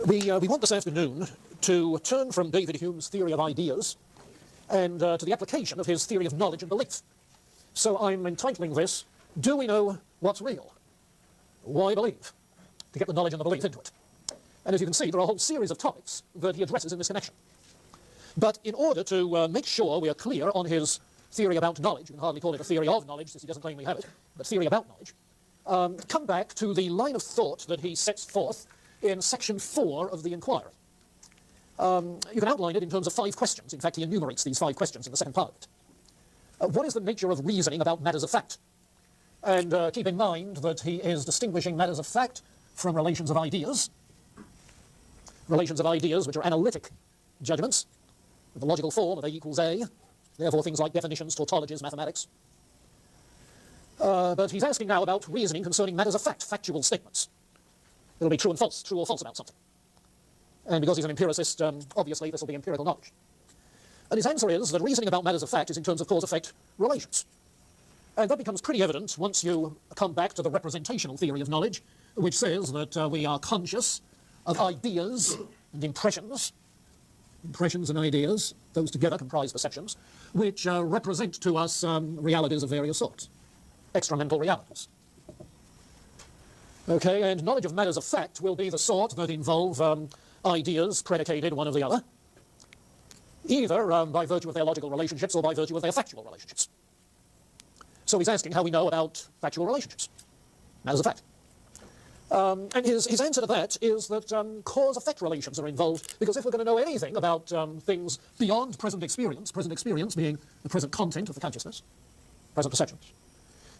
We want this afternoon to turn from David Hume's theory of ideas and to the application of his theory of knowledge and belief. So I'm entitling this, Do We Know What's Real? Why Believe? To get the knowledge and the belief into it. And as you can see, there are a whole series of topics that he addresses in this connection. But in order to make sure we are clear on his theory about knowledge, you can hardly call it a theory of knowledge since he doesn't claim we have it, but theory about knowledge, come back to the line of thought that he sets forth in section 4 of the inquiry. You can outline it in terms of 5 questions. In fact, he enumerates these 5 questions in the second part of it. What is the nature of reasoning about matters of fact? And keep in mind that he is distinguishing matters of fact from relations of ideas. Relations of ideas which are analytic judgments, with the logical form of A equals A, therefore things like definitions, tautologies, mathematics. But he's asking now about reasoning concerning matters of fact, factual statements. It'll be true and false, true or false about something. And because he's an empiricist, obviously this will be empirical knowledge. And his answer is that reasoning about matters of fact is in terms of cause-effect relations. And that becomes pretty evident once you come back to the representational theory of knowledge, which says that we are conscious of ideas and impressions. Impressions and ideas, those together comprise perceptions, which represent to us realities of various sorts, extramental realities. Okay, and knowledge of matters of fact will be the sort that involve ideas predicated one of the other, either by virtue of their logical relationships or by virtue of their factual relationships. So he's asking how we know about factual relationships, matters of fact. And his answer to that is that cause-effect relations are involved, because if we're going to know anything about things beyond present experience being the present content of the consciousness, present perceptions,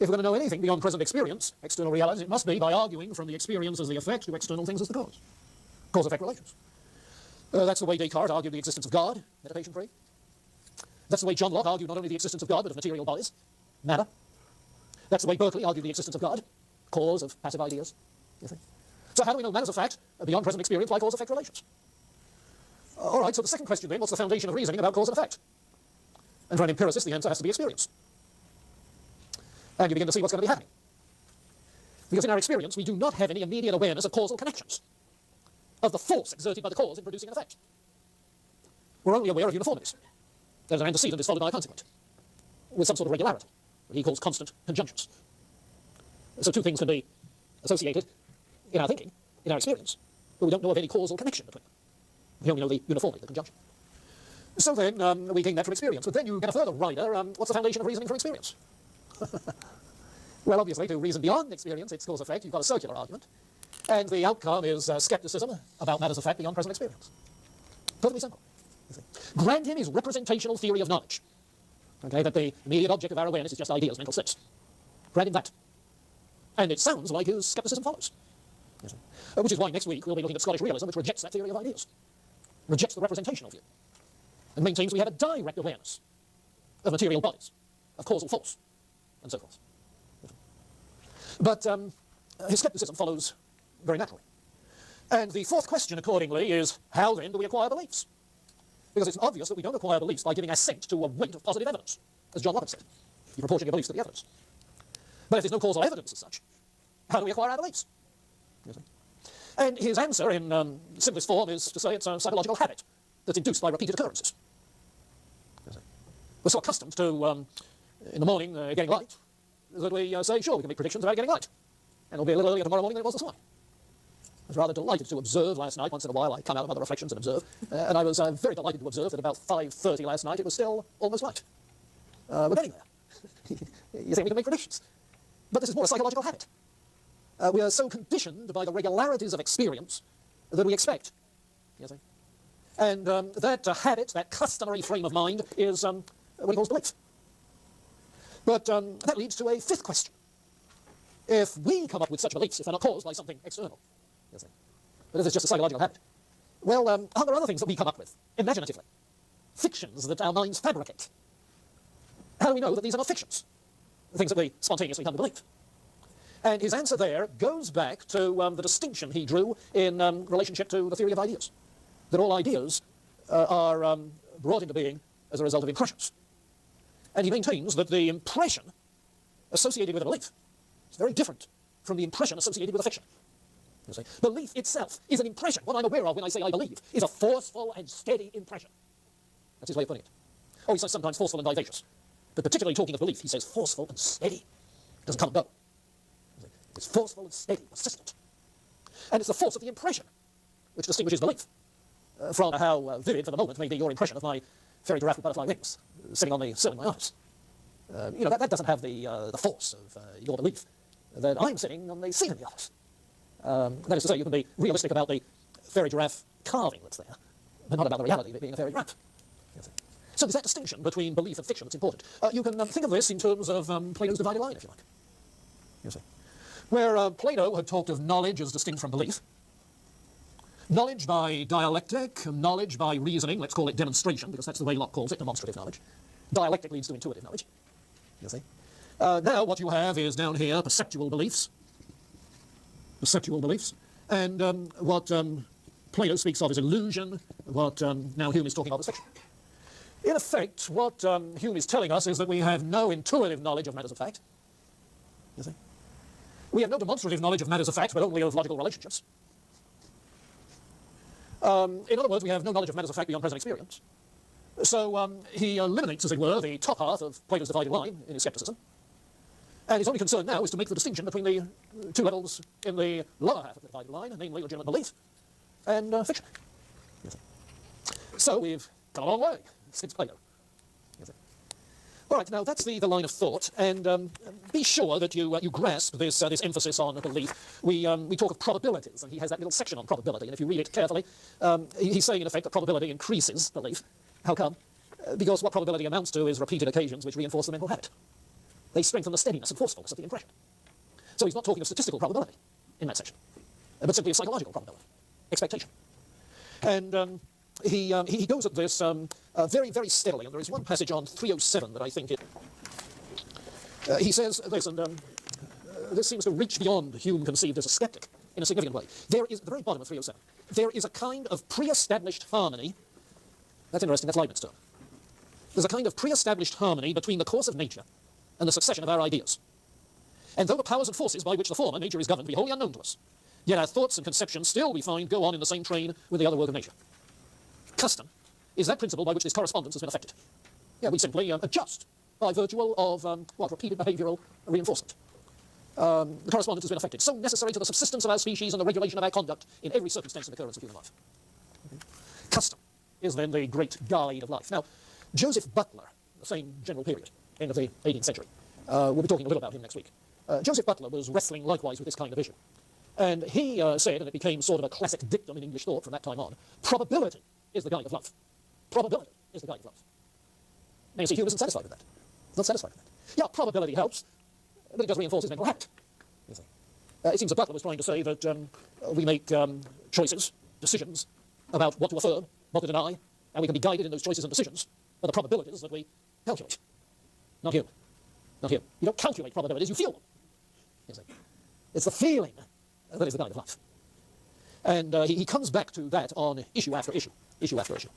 if we're going to know anything beyond present experience, external realities, it must be by arguing from the experience as the effect to external things as the cause. Cause-effect relations. That's the way Descartes argued the existence of God, meditation 3. That's the way John Locke argued not only the existence of God, but of material bodies, matter. That's the way Berkeley argued the existence of God, cause of passive ideas. You think? So how do we know matters of fact beyond present experience by cause-effect relations? All right, so the second question then, what's the foundation of reasoning about cause and effect? And for an empiricist, the answer has to be experience. And you begin to see what's going to be happening. Because in our experience, we do not have any immediate awareness of causal connections, of the force exerted by the cause in producing an effect. We're only aware of uniformities. There's an antecedent is followed by a consequent, with some sort of regularity, what he calls constant conjunctions. So two things can be associated in our thinking, in our experience, but we don't know of any causal connection between them. We only know the uniformity, the conjunction. So then we gain that from experience. But then you get a further rider. What's the foundation of reasoning from experience? Well, obviously, to reason beyond experience, its cause-effect, you've got a circular argument. And the outcome is skepticism about matters of fact beyond present experience. Perfectly simple. Grant him his representational theory of knowledge. Okay, that the immediate object of our awareness is just ideas, mental states. Grant him that. And it sounds like his skepticism follows. Which is why next week we'll be looking at Scottish realism, which rejects that theory of ideas. Rejects the representational view. And maintains we have a direct awareness of material bodies, of causal force, and so forth. But his skepticism follows very naturally. And the fourth question, accordingly, is how then do we acquire beliefs? Because it's obvious that we don't acquire beliefs by giving assent to a weight of positive evidence, as John Locke said. You proportion your beliefs to the evidence. But if there's no causal evidence as such, how do we acquire our beliefs? And his answer in simplest form is to say it's a psychological habit that's induced by repeated occurrences. We're so accustomed to, in the morning, getting light, that we say, sure, we can make predictions about getting light. And it'll be a little earlier tomorrow morning than it was this morning. I was rather delighted to observe last night. Once in a while I come out of other reflections and observe. And I was very delighted to observe that about 5:30 last night it was still almost light. We're getting there. You think we can make predictions. But this is more a psychological habit. We are so conditioned by the regularities of experience that we expect. You see? And that habit, that customary frame of mind, is what he calls belief. But that leads to a fifth question. If we come up with such beliefs, if they're not caused by something external, you see, but if it's just a psychological habit, well, are there other things that we come up with, imaginatively? Fictions that our minds fabricate. How do we know that these are not fictions? The things that we spontaneously come to believe. And his answer there goes back to the distinction he drew in relationship to the theory of ideas. That all ideas are brought into being as a result of impressions. And he maintains that the impression associated with a belief is very different from the impression associated with a fiction. You see? Belief itself is an impression. What I'm aware of when I say I believe is a forceful and steady impression. That's his way of putting it. Oh, he says sometimes forceful and vivacious. But particularly talking of belief, he says forceful and steady. It doesn't come and go. It's forceful and steady, persistent. And it's the force of the impression which distinguishes belief from how vivid for the moment may be your impression of my fairy giraffe with butterfly wings sitting on the sill in my eyes. You know, that doesn't have the force of your belief that I'm sitting on the seat in the eyes. That is to say, you can be realistic about the fairy giraffe carving that's there, but not about the reality of it being a fairy giraffe. So there's that distinction between belief and fiction that's important. You can think of this in terms of Plato's dividing line, if you like. You see. Where Plato had talked of knowledge as distinct from belief, knowledge by dialectic, knowledge by reasoning, let's call it demonstration, because that's the way Locke calls it, demonstrative knowledge. Dialectic leads to intuitive knowledge, you see. Now what you have is down here perceptual beliefs. Perceptual beliefs. And what Plato speaks of as illusion, what now Hume is talking of as fiction. In effect, what Hume is telling us is that we have no intuitive knowledge of matters of fact. You see? We have no demonstrative knowledge of matters of fact, but only of logical relationships. In other words, we have no knowledge of matters of fact beyond present experience. So he eliminates, as it were, the top half of Plato's dividing line in his skepticism. And his only concern now is to make the distinction between the two levels in the lower half of the dividing line, namely legitimate belief and fiction. So we've come a long way since Plato. All right, now that's the line of thought, and be sure that you grasp this emphasis on belief. We talk of probabilities, and he has that little section on probability, and if you read it carefully, he's saying in effect that probability increases belief. How come? Because what probability amounts to is repeated occasions which reinforce the mental habit. They strengthen the steadiness and forcefulness of the impression. So he's not talking of statistical probability in that section, but simply of psychological probability, expectation. And he goes at this very, very steadily, and there is one passage on 307 that I think he says this, and this seems to reach beyond Hume conceived as a skeptic in a significant way. There is, at the very bottom of 307, there is a kind of pre-established harmony. That's interesting, that's Leibniz' term. There's a kind of pre-established harmony between the course of nature and the succession of our ideas. And though the powers and forces by which the former nature is governed be wholly unknown to us, yet our thoughts and conceptions still, we find, go on in the same train with the other work of nature. Custom is that principle by which this correspondence has been affected. Yeah, we simply adjust by virtue of repeated behavioural reinforcement. The correspondence has been affected, so necessary to the subsistence of our species and the regulation of our conduct in every circumstance and occurrence of human life. Custom is then the great guide of life. Now, Joseph Butler, the same general period, end of the 18th century, we'll be talking a little about him next week. Joseph Butler was wrestling likewise with this kind of issue. And he said, and it became sort of a classic dictum in English thought from that time on, probability is the guide of life. Probability is the guide of life. Now you see, Hume isn't satisfied with that. He's not satisfied with that. Yeah, probability helps, but it does reinforce his mental habit. You see. It seems that Butler was trying to say that we make choices, decisions about what to affirm, what to deny, and we can be guided in those choices and decisions by the probabilities that we calculate. Not Hume. Not Hume. You don't calculate probabilities, you feel them. You see. It's the feeling that is the guide of life. And he comes back to that on issue after issue, issue after issue.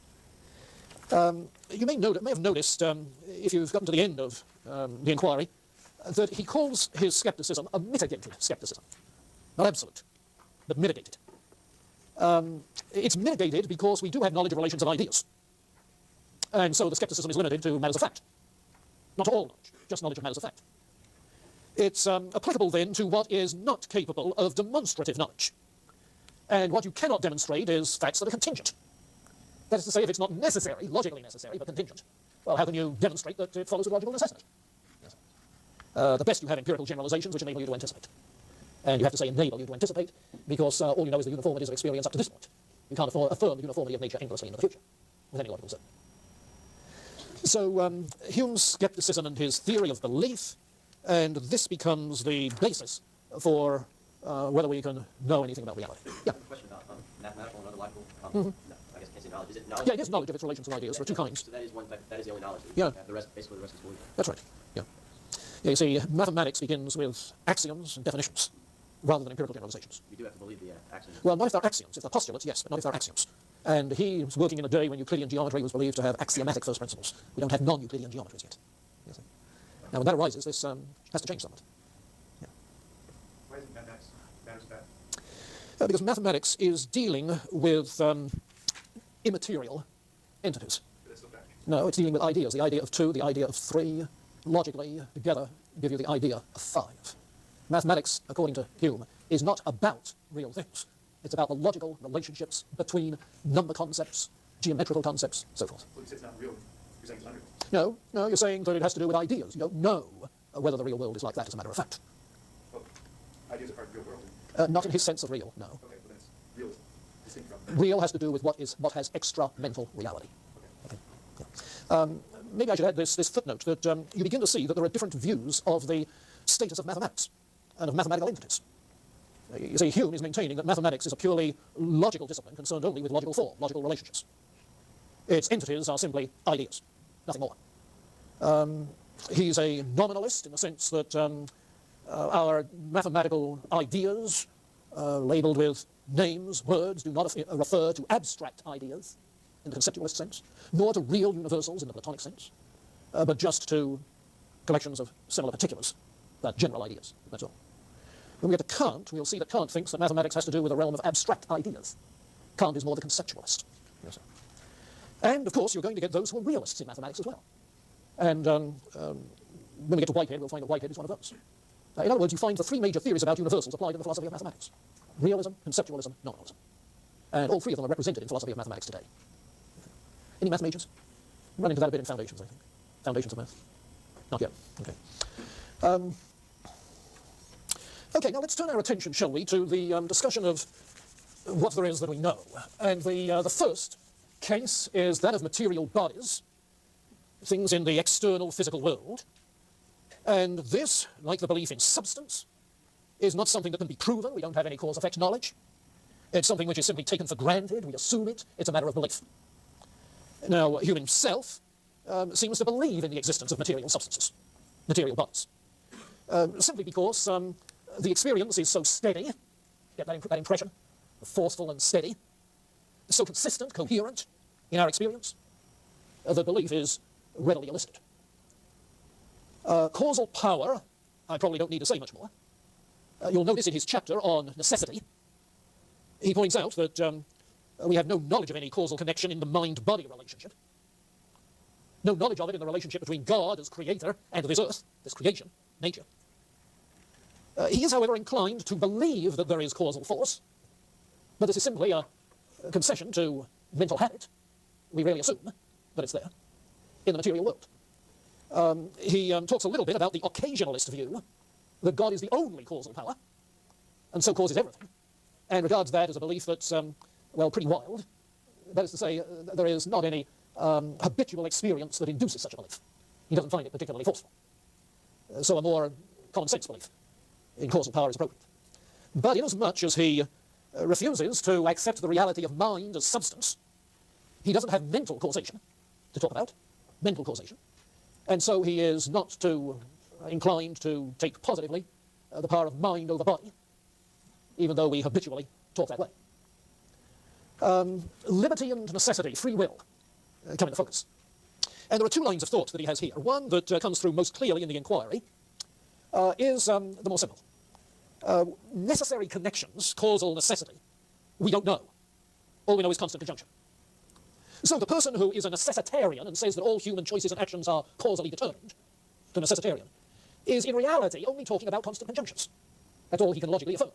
You may have noticed, if you've gotten to the end of the inquiry, that he calls his skepticism a mitigated skepticism. Not absolute, but mitigated. It's mitigated because we do have knowledge of relations of ideas. And so the skepticism is limited to matters of fact. Not all knowledge, just knowledge of matters of fact. It's applicable then to what is not capable of demonstrative knowledge. And what you cannot demonstrate is facts that are contingent. That is to say, if it's not necessary, logically necessary, but contingent, well, how can you demonstrate that it follows with logical necessity? Yes. The best you have empirical generalizations which enable you to anticipate. And you have to say enable you to anticipate, because all you know is the uniformities of experience up to this point. You can't affirm the uniformity of nature endlessly into the future, with any logical certainty. So Hume's skepticism and his theory of belief, and this becomes the basis for whether we can know anything about reality. Yeah. Question about mathematical and other logical. I guess I can't say knowledge. Is it knowledge? Yeah, it is knowledge of its relations and ideas. There are two kinds. So that is one. That is the only knowledge. Yeah. The rest, basically, the rest is belief. That's right. Yeah. Yeah. You see, mathematics begins with axioms and definitions, rather than empirical generalizations. You do have to believe the axioms. Well, not if they're axioms. If they're postulates, yes, but not if they're axioms. And he was working in a day when Euclidean geometry was believed to have axiomatic first principles. We don't have non-Euclidean geometries yet. You see. Now, when that arises, this has to change somewhat. Yeah. Why isn't mathematics matters of fact? Because mathematics is dealing with immaterial entities. No, it's dealing with ideas. The idea of 2, the idea of 3, logically, together, give you the idea of 5. Mathematics, according to Hume, is not about real things. It's about the logical relationships between number concepts, geometrical concepps, so forth. Well, you say it's not real. You're saying it's unreal. No, you're saying that it has to do with ideas. You don't know whether the real world is like that, as a matter of fact. Well, ideas are part of the real world. Not in his sense of real, no. Okay, but that's real is distinct from. Real has to do with what has extra-mental reality. Okay. Yeah. Maybe I should add this footnote, that you begin to see that there are different views of the status of mathematics and of mathematical entities. You see, Hume is maintaining that mathematics is a purely logical discipline concerned only with logical form, logical relationships. Its entities are simply ideas, nothing more. He's a nominalist in the sense that our mathematical ideas, labeled with names, words, do not refer to abstract ideas in the conceptualist sense, nor to real universals in the Platonic sense, but just to collections of similar particulars, general ideas, that's all. When we get to Kant, we'll see that Kant thinks that mathematics has to do with a realm of abstract ideas. Kant is more the conceptualist. Yes, sir. And, of course, you're going to get those who are realists in mathematics as well. And when we get to Whitehead, we'll find that Whitehead is one of those. In other words, you find the 3 major theories about universals applied in the philosophy of mathematics. Realism, conceptualism, nominalism. And all 3 of them are represented in philosophy of mathematics today. Any math majors? Run into that a bit in foundations, I think. Foundations of math? Not yet. Okay. Okay, now let's turn our attention, shall we, to the discussion of what there is that we know. And the first case is that of material bodies, things in the external physical world. And this, like the belief in substance, is not something that can be proven. We don't have any cause-effect knowledge. It's something which is simply taken for granted. We assume it. It's a matter of belief. Now, Hume himself seems to believe in the existence of material substances, material bodies, simply because the experience is so steady, get that impression, forceful and steady, so consistent, coherent in our experience, that belief is readily elicited. Causal power, I probably don't need to say much more. You'll notice in his chapter on necessity, he points out that we have no knowledge of any causal connection in the mind-body relationship. No knowledge of it in the relationship between God as creator and this earth, this creation, nature. He is, however, inclined to believe that there is causal force, but this is simply a concession to mental habit. We really assume that it's there in the material world. He talks a little bit about the occasionalist view that God is the only causal power, and so causes everything, and regards that as a belief that's, well, pretty wild. That is to say, there is not any habitual experience that induces such a belief. He doesn't find it particularly forceful. So a more common sense belief in causal power is appropriate. But inasmuch as he refuses to accept the reality of mind as substance, he doesn't have mental causation to talk about, mental causation, and so he is not too inclined to take positively the power of mind over body, even though we habitually talk that way. Liberty and necessity, free will, come into focus. And there are 2 lines of thought that he has here. One that comes through most clearly in the inquiry is the more simple. Necessary connections, causal necessity, we don't know. All we know is constant conjunction. So the person who is a necessitarian and says that all human choices and actions are causally determined, the necessitarian, is in reality only talking about constant conjunctions. That's all he can logically affirm.